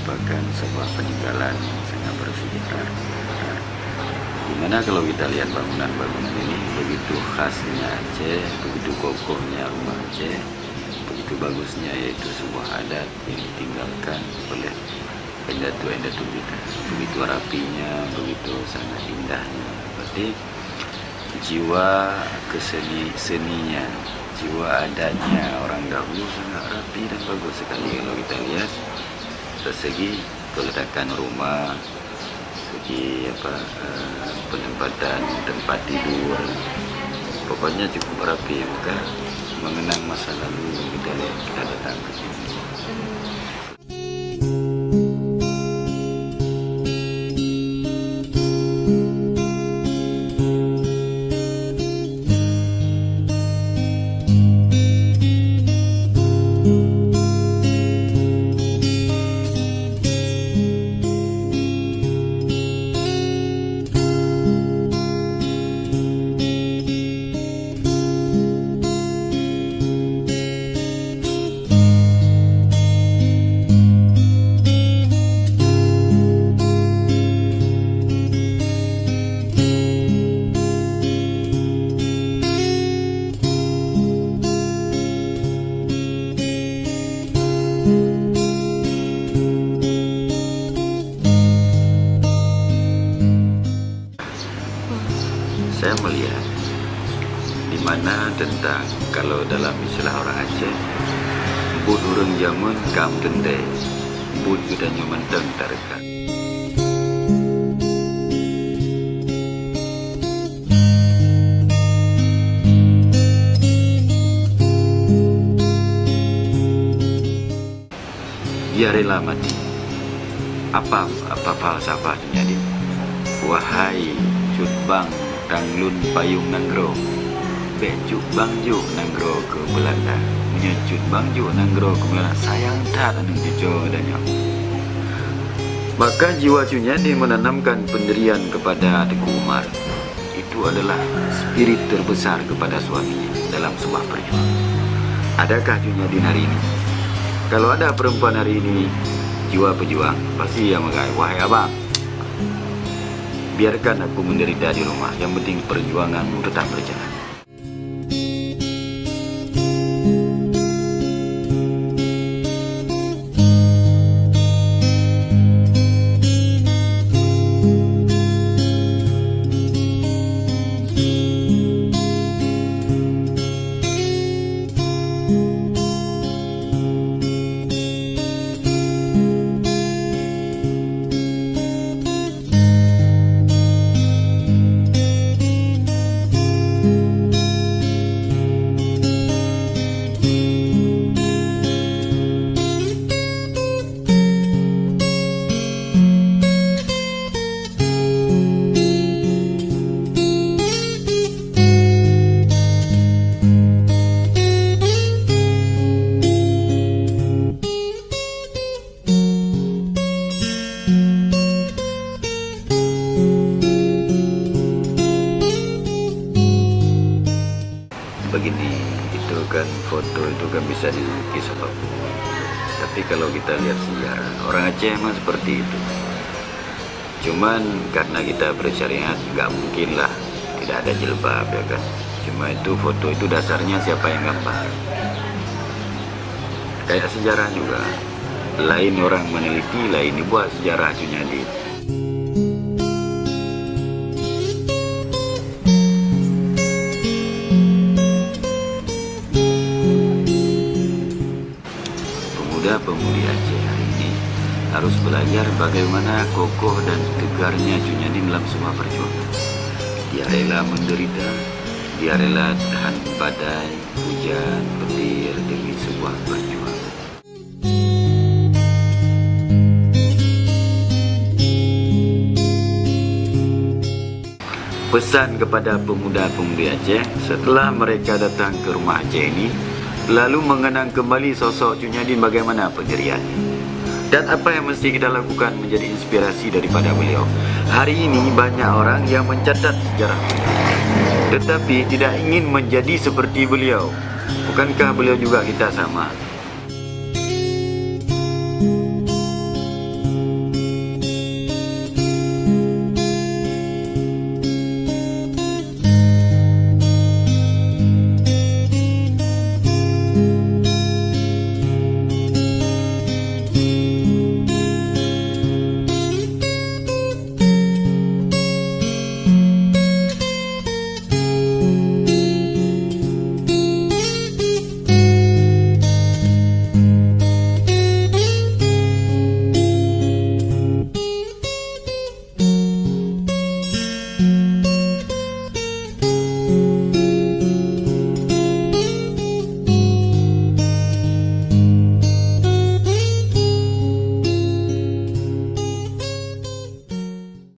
merupakan sebuah peninggalan yang sangat bersejarah. Dimana kalau kita lihat bangunan-bangunan ini begitu khasnya Aceh, begitu kokohnya rumah Aceh, begitu bagusnya, yaitu sebuah adat yang ditinggalkan oleh pendatu-pendatu kita. Begitu rapinya, begitu sangat indahnya. Berarti jiwa seninya, jiwa adatnya orang dahulu sangat rapi dan bagus sekali. Kalau kita lihat dari segi peletakan rumah, segi penempatan tempat tidur, pokoknya cukup rapi. Maka mengenang masa lalu kita datang ke sini. Saya melihat di mana tentang, kalau dalam istilah orang Aceh, bud urang jamun kam tende, bud kita nyaman teng tarekat. Dia rela mati. Apa falsafahnya dia? Wahai cutbang tanglun payung nanggro, becuk bangju nanggro ke Belanda, menyecut bangju nanggro ke Belanda, sayang tak anu dijo danyo. Maka jiwa Cunyadi menanamkan pendirian kepada Teguh Umar. Itu adalah spirit terbesar kepada suaminya dalam sebuah perjuangan. Adakah Cunyadi hari ini? Kalau ada perempuan hari ini jiwa pejuang, pasti ia mengatakan, wahai abang, biarkan aku menderita di rumah, yang penting perjuanganmu tetap berjalan. Begini, itu kan foto itu kan bisa dilukis apapun. Tapi kalau kita lihat sejarah, orang Aceh memang seperti itu. Cuman karena kita bersyariat, nggak mungkin lah tidak ada jilbab, ya kan. Cuma itu foto itu dasarnya siapa yang gambar. Kayak sejarah juga, lain orang meneliti, lain dibuat sejarah Cunyadi. Pemuda-pemudi Aceh hari ini harus belajar bagaimana kokoh dan tegarnya Cunyadi dalam sebuah perjuangan. Dia rela menderita, dia rela tahan badai, hujan, petir demi sebuah perjuangan. Pesan kepada pemuda-pemudi Aceh setelah mereka datang ke rumah Aceh ini, lalu mengenang kembali sosok Cunyadi bagaimana pendiriannya dan apa yang mesti kita lakukan menjadi inspirasi daripada beliau. Hari ini banyak orang yang mencatat sejarah tetapi tidak ingin menjadi seperti beliau. Bukankah beliau juga kita sama?